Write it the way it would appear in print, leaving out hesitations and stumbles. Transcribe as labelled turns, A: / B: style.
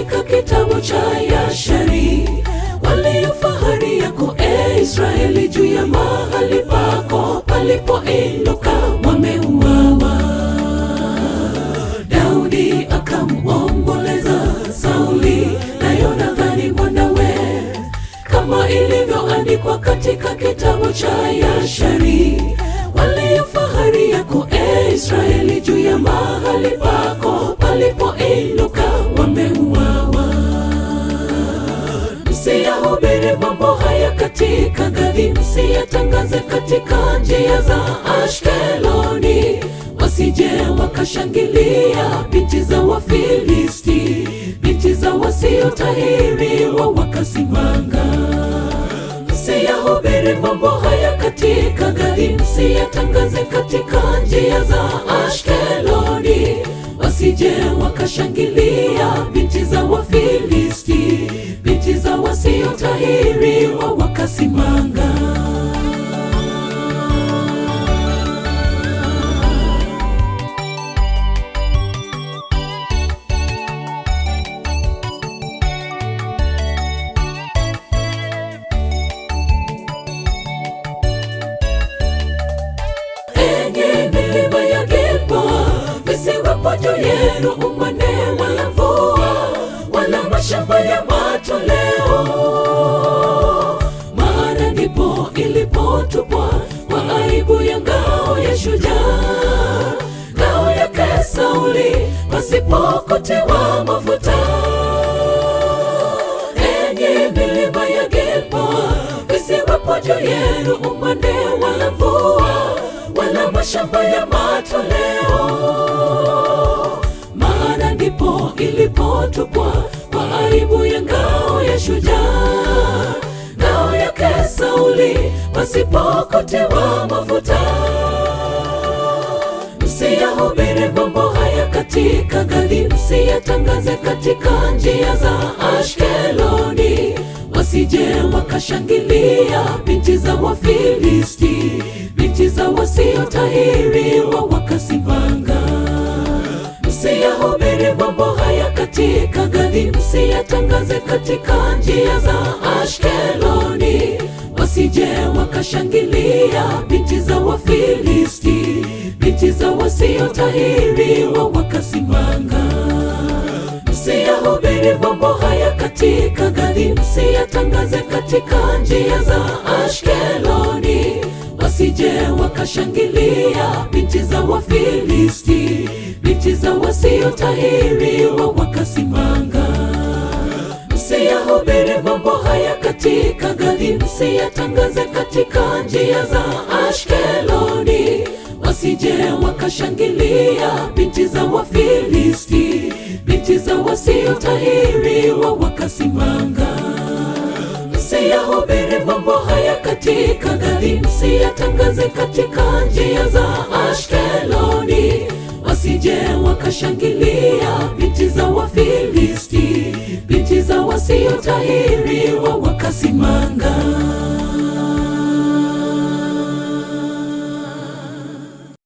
A: katika kitabu cha Yashari. Walio fahari yako Israeli, juu ya mahali pako palipoinuka wameuawa. Daudi akamuomboleza Sauli na Yonathani mwanawe, kama ilivyoandikwa katika kitabu cha Yashari. Walio fahari yako Israeli, juu ya mahali pako palipoinuka wameuawa. Msiyahubiri mambo haya katika Gathi, msiyatangaze katika njia za Ashkeloni, wasije wakashangilia binti za Wafilisti, binti za wasiotahiriwa wakasimanga. Msiyahubiri mambo haya katika Gathi, msiyatangaze katika njia za Ashkeloni, wasije wakashangilia binti za Wafilisti, binti za wasiotahiriwa wakasimanga. Enyi milima ya Gilboa, visiwepo juu yenu umande wala mvua, wala mashamba ya matoleo. Maana ndipo ilipotupwa kwa aibu ya ngao ya shujaa, ngao yake Sauli pasipokotewa mafuta. Enyi milima ya Gilboa, visiwepo juu yenu umande wala mvua, wala mashamba ya matoleo. Maana ndipo ilipotupwa kwa aibu ya ngao ya shujaa, ngao yake Sauli pasipokotewa mafuta. Msiyahubiri mambo haya katika Gathi, msiyatangaze katika njia za Ashkeloni, wasije wakashangilia binti za Wafilisti, binti za wasiotahiriwa wakasimanga. Msiyahubiri mambo haya katika Gathi, msiyatangaze katika njia za Ashkeloni, wasije wakashangilia binti za Wafilisti, binti za wasiotahiriwa wakasimanga. Msiyahubiri mambo haya katika Gathi, msiyatangaze katika njia za Ashkeloni, wasije wakashangilia binti za Wafilisti, binti za wasiotahiriwa wakasimanga. Msiyahubiri mambo haya katika Gathi, msiyatangaze katika njia za Ashkeloni, wasije wakashangilia binti za Wafilisti, binti za wasiotahiriwa wakasimanga. Msiyahubiri mambo haya katika Gathi, msiyatangaze katika njia za Ashkeloni, wasije wakashangilia binti za Wafilisti, binti za wasiotahiriwa wakasimanga.